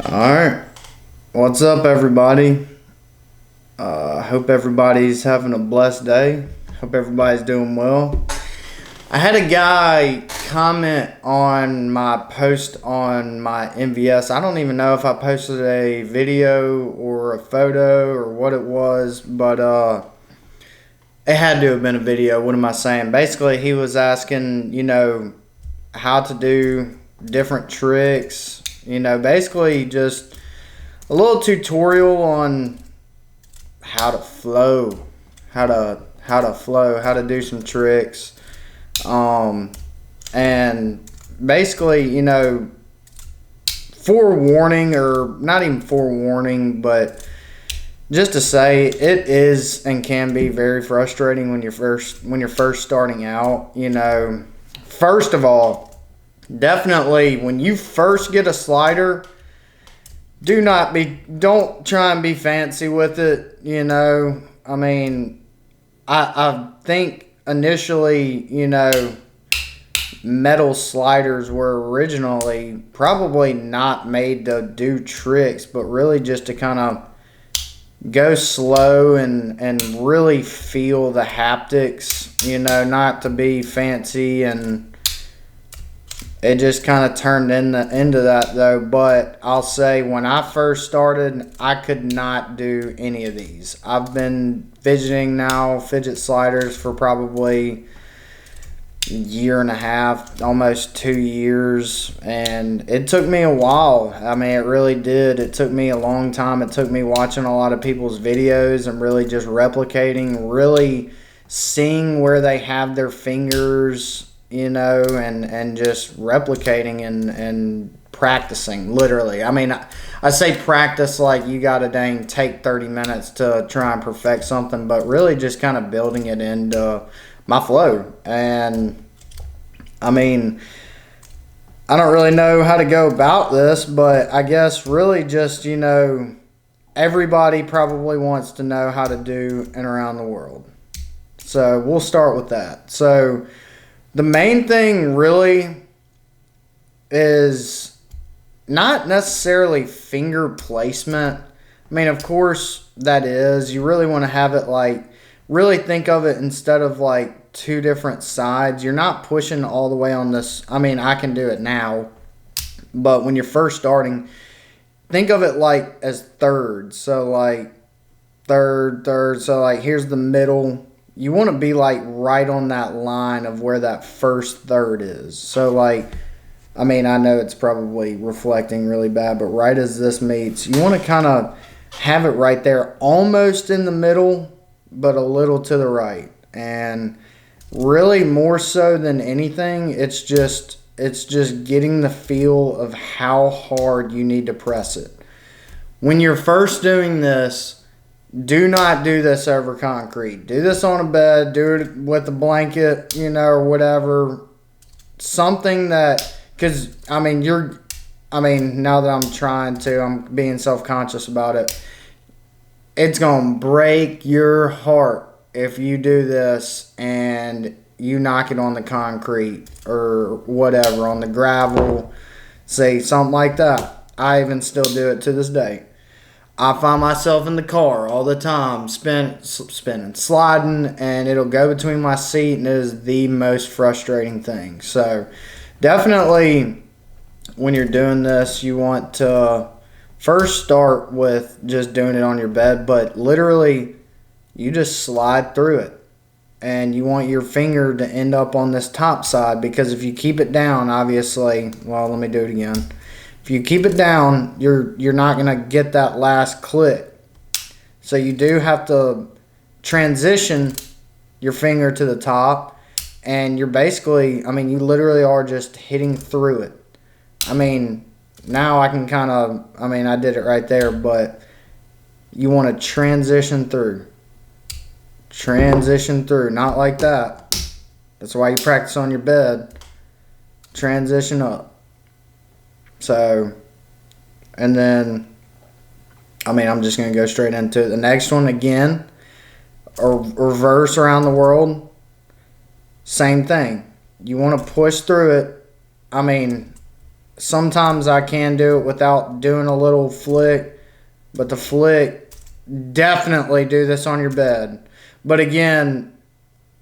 Alright, what's up everybody? Hope everybody's having a blessed day. Hope everybody's doing well. I had a guy comment on my post on my MVS. I don't even know if I posted a video or a photo or what it was, but it had to have been a video. What am I saying? Basically, he was asking, how to do different tricks. Basically just a little tutorial on how to flow, how to do some tricks. And basically, forewarning, or not even forewarning, but just to say, it is and can be very frustrating when you're first starting out. First of all, definitely when you first get a slider, don't try and be fancy with it. I think initially, metal sliders were originally probably not made to do tricks, but really just to kind of go slow and really feel the haptics, not to be fancy, and it just kind of turned into that though. But I'll say, when I first started, I could not do any of these. I've been fidget sliders for probably a year and a half, almost 2 years, and it took me a while. It really did. It took me a long time. It took me watching a lot of people's videos and really just replicating, really seeing where they have their fingers, and just replicating and practicing, literally. I say practice like you gotta take 30 minutes to try and perfect something, but really just kind of building it into my flow. And I don't really know how to go about this, but I guess really just, everybody probably wants to know how to do and around the world. So we'll start with that. So the main thing really is not necessarily finger placement. Of course that is. You really want to have it really think of it instead of two different sides. You're not pushing all the way on this. I can do it now, but when you're first starting, think of it as thirds. So third. So here's the middle. You want to be right on that line of where that first third is. So I know it's probably reflecting really bad, but right as this meets, you want to kind of have it right there, almost in the middle, but a little to the right. And really, more so than anything, it's just getting the feel of how hard you need to press it. When you're first doing this, do not do this over concrete. Do this on a bed. Do it with a blanket, or whatever. Something that, because, now that I'm being self-conscious about it. It's going to break your heart if you do this and you knock it on the concrete or whatever, on the gravel, say something like that. I even still do it to this day. I find myself in the car all the time, spinning, sliding, and it'll go between my seat, and it is the most frustrating thing. So definitely when you're doing this, you want to first start with just doing it on your bed, but literally you just slide through it. And you want your finger to end up on this top side, because if you keep it down, obviously, well, let me do it again. If you keep it down, you're not going to get that last click. So you do have to transition your finger to the top, and you're basically, you literally are just hitting through it. Now I can kind of, I did it right there, but you want to transition through. Transition through, not like that. That's why you practice on your bed. Transition up. So, and then, I'm just going to go straight into it. The next one again, or reverse around the world. Same thing. You want to push through it. sometimes I can do it without doing a little flick, but the flick, definitely do this on your bed. But again,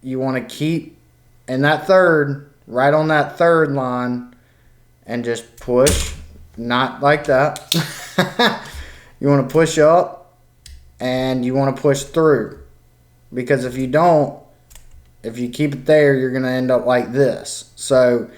you want to keep in that third, right on that third line, and just push, not like that. You want to push up and you want to push through, because if you don't, if you keep it there, you're going to end up like this. So,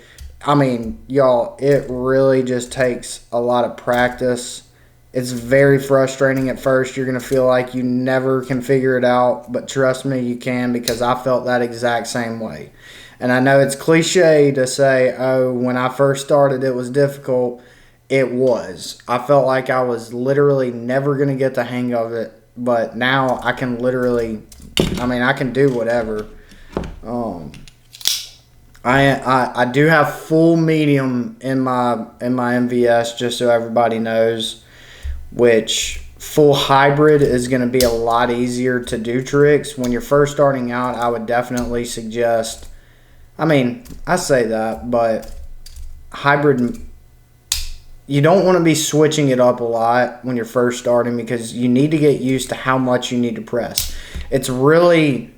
I mean, y'all, it really just takes a lot of practice. It's very frustrating at first. You're going to feel like you never can figure it out, but trust me, you can, because I felt that exact same way. And I know it's cliche to say, oh, when I first started it was difficult. It was. I felt like I was literally never going to get the hang of it, but now I can literally, I mean, I can do whatever. I do have full medium in my MVS, just so everybody knows, which full hybrid is going to be a lot easier to do tricks. When you're first starting out, I would definitely suggest, I mean, I say that, but hybrid, you don't want to be switching it up a lot when you're first starting, because you need to get used to how much you need to press. It's really,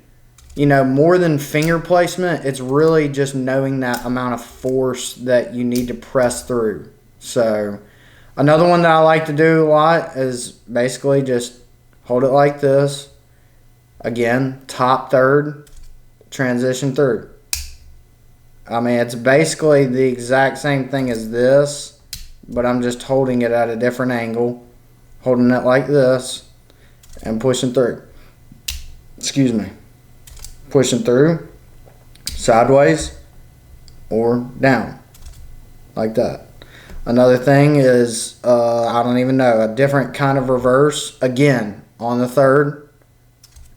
you know, more than finger placement, it's really just knowing that amount of force that you need to press through. So, another one that I like to do a lot is basically just hold it like this. Again, top third, transition through. I mean, it's basically the exact same thing as this, but I'm just holding it at a different angle, holding it like this, and pushing through. Excuse me. Pushing through, sideways, or down, like that. Another thing is, I don't even know, a different kind of reverse, again, on the third,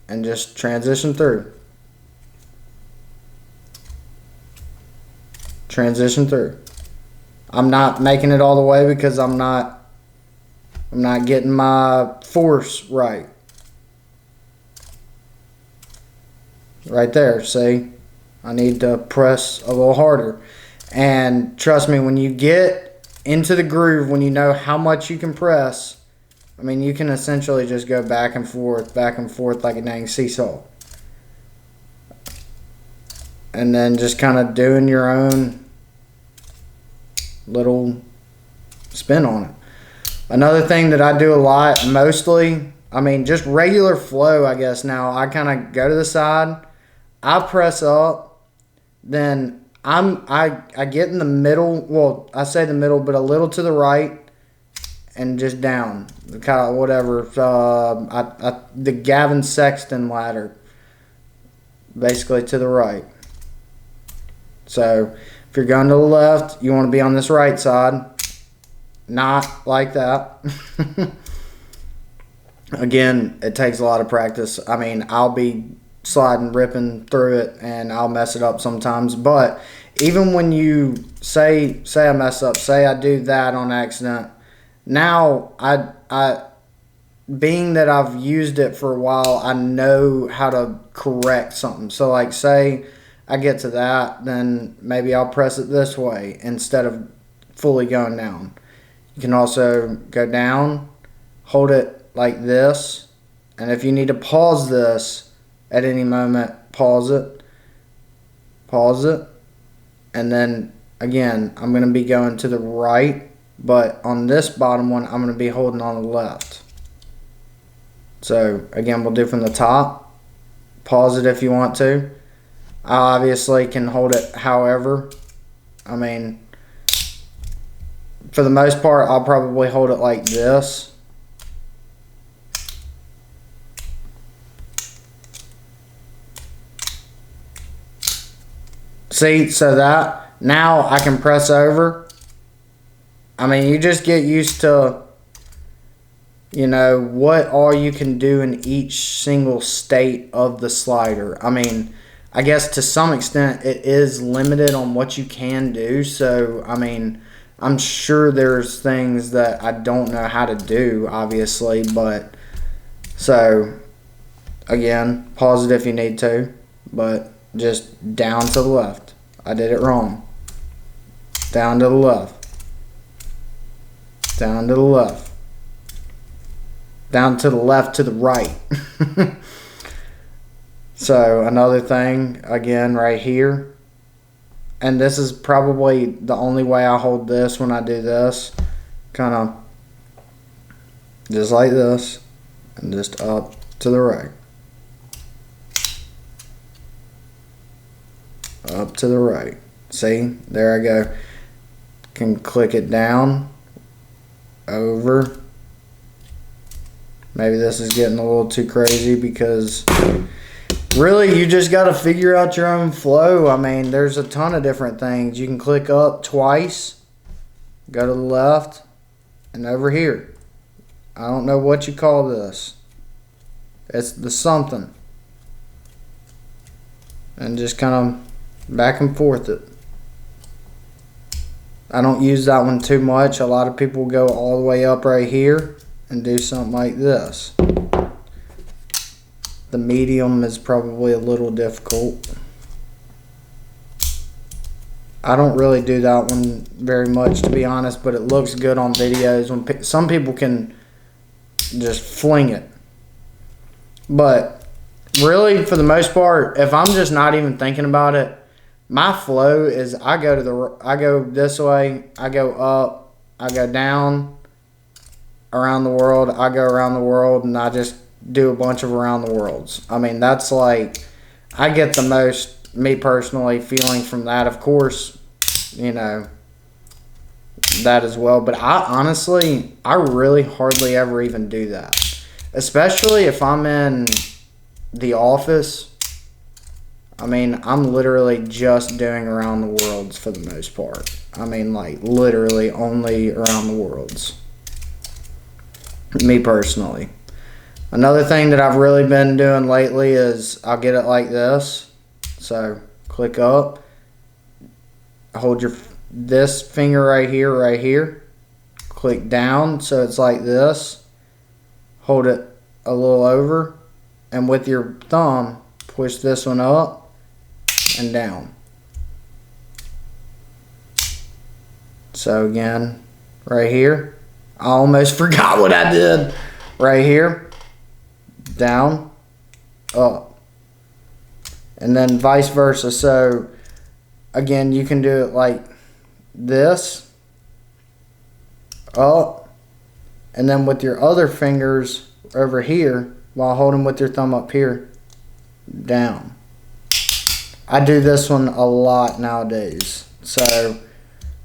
and just transition through. Transition through. I'm not making it all the way because I'm not getting my force right. Right there, see? I need to press a little harder. And trust me, when you get into the groove, when you know how much you can press, I mean, you can essentially just go back and forth like a dang seesaw. And then just kind of doing your own little spin on it. Another thing that I do a lot, mostly, I mean, just regular flow, I guess now, I kind of go to the side, I press up, then I get in the middle, well, I say the middle, but a little to the right, and just down, kind of whatever, the Gavin Sexton ladder, basically to the right. So, if you're going to the left, you want to be on this right side, not like that. Again, it takes a lot of practice. I mean, I'll be sliding, ripping through it, and I'll mess it up sometimes. But even when you say I mess up, say I do that on accident, now I being that I've used it for a while, I know how to correct something. So like, say I get to that, then maybe I'll press it this way instead of fully going down. You can also go down, hold it like this, and if you need to pause this at any moment, pause it, and then again, I'm going to be going to the right, but on this bottom one, I'm going to be holding on the left. So again, we'll do from the top, pause it if you want to. I obviously can hold it however. I mean, for the most part, I'll probably hold it like this. See, so that, now I can press over. I mean, you just get used to, you know, what all you can do in each single state of the slider. I mean, I guess to some extent it is limited on what you can do. So, I mean, I'm sure there's things that I don't know how to do, obviously. But, so, again, pause it if you need to. But just down to the left. I did it wrong. Down to the left. down to the left, down to the left to the right. So another thing, again, right here, and this is probably the only way I hold this when I do this, kind of just like this, and just up to the right, up to the right. See, there I go. Can click it down, over. Maybe this is getting a little too crazy because really you just got to figure out your own flow. I mean, there's a ton of different things. You can click up twice, go to the left, and over here. I don't know what you call this. It's the something. And just kind of back and forth it. I don't use that one too much. A lot of people go all the way up right here and do something like this. The medium is probably a little difficult. I don't really do that one very much, to be honest, but it looks good on videos when some people can just fling it. But really, for the most part, if I'm just not even thinking about it, my flow is I go this way, I go up, I go down, around the world, I go around the world, and I just do a bunch of around the worlds. I mean, that's like, I get the most, me personally, feeling from that. Of course, you know, that as well. But I really hardly ever even do that. Especially if I'm in the office. I mean, I'm literally just doing around the worlds for the most part. I mean, like, literally only around the worlds. Me personally. Another thing that I've really been doing lately is I'll get it like this. So, click up. Hold this finger right here. Click down so it's like this. Hold it a little over. And with your thumb, push this one up and down. So again, right here, I almost forgot what I did. Right here, down, up, and then vice versa. So again, you can do it like this, up, and then with your other fingers over here, while holding with your thumb up here, down. I do this one a lot nowadays. So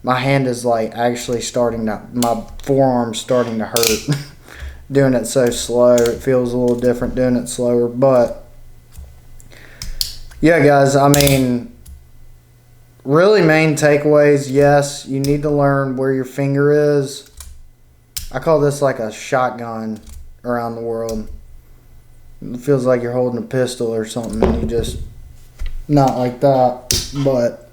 my hand is like actually my forearm's starting to hurt. Doing it so slow. It feels a little different doing it slower. But yeah, guys, I mean, really main takeaways, yes, you need to learn where your finger is. I call this like a shotgun around the world. It feels like you're holding a pistol or something, and you just, not like that, but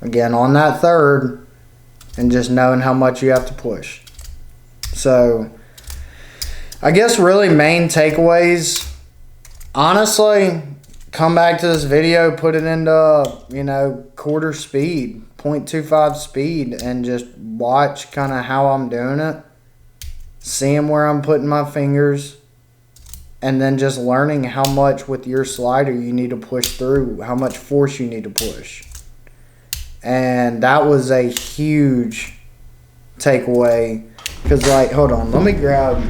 again, on that third, and just knowing how much you have to push. So, I guess really main takeaways, honestly, come back to this video, put it into, you know, quarter speed, 0.25 speed, and just watch kind of how I'm doing it. Seeing where I'm putting my fingers, and then just learning how much with your slider you need to push through, how much force you need to push. And that was a huge takeaway, because like, hold on, let me grab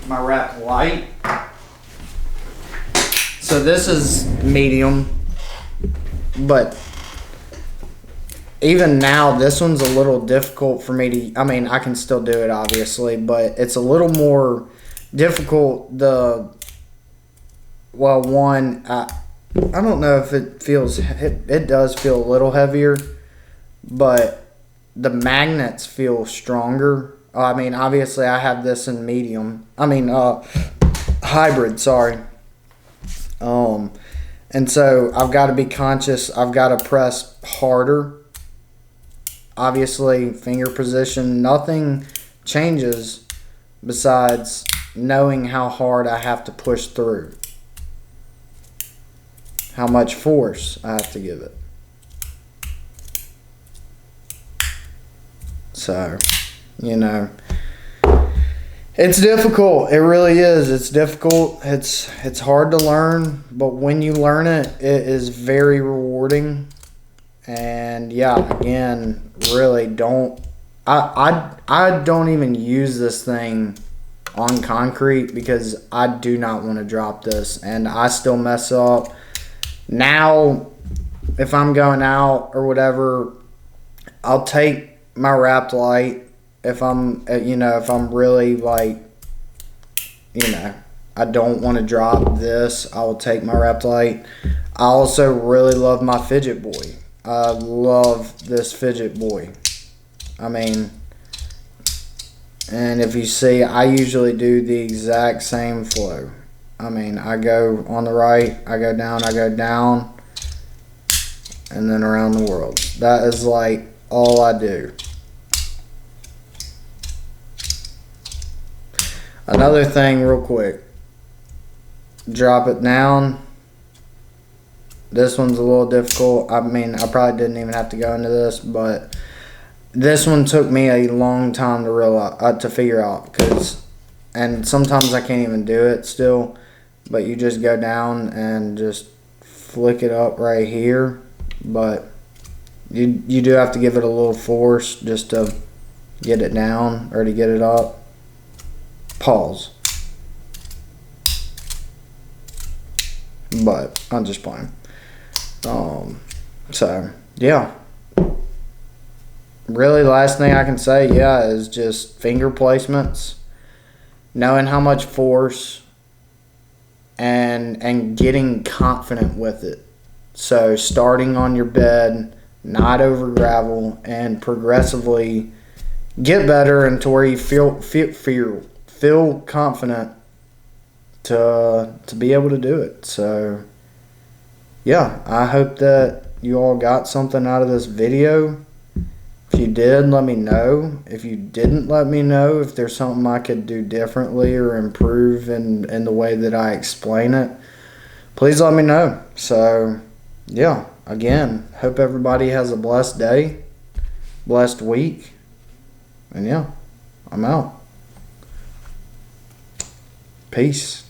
my wrap light. So this is medium, but even now, this one's a little difficult for me to, I mean, I can still do it, obviously, but it's a little more difficult. One, I don't know if it feels, it does feel a little heavier, but the magnets feel stronger. I mean, obviously, I have this in medium. I mean, hybrid, sorry. And so I've got to be conscious. I've got to press harder. Obviously, finger position, nothing changes besides knowing how hard I have to push through. How much force I have to give it. So, you know, it's difficult. It really is. It's difficult. It's hard to learn, but when you learn it, it is very rewarding. And yeah, again, really don't. I don't even use this thing on concrete because I do not want to drop this, and I still mess up. Now, if I'm going out or whatever, I'll take my wrapped light if I'm, if I'm really like, I don't want to drop this, I will take my wrapped light. I also really love my Fidget boy. I love this Fidget boy. I mean, and if you see, I usually do the exact same flow. I mean, I go on the right, I go down, and then around the world. That is like all I do. Another thing real quick. Drop it down. This one's a little difficult. I mean, I probably didn't even have to go into this, but this one took me a long time to realize, to figure out, and sometimes I can't even do it still, but you just go down and just flick it up right here, but you do have to give it a little force just to get it down or to get it up. Pause. But I'm just playing. So yeah. Really, last thing I can say, is just finger placements, knowing how much force, and getting confident with it. So starting on your bed, not over gravel, and progressively get better into where you feel confident to be able to do it. So yeah, I hope that you all got something out of this video. If you did, let me know. If you didn't, let me know if there's something I could do differently or improve in the way that I explain it. Please let me know. So yeah, again, hope everybody has a blessed day, blessed week, and yeah, I'm out. Peace.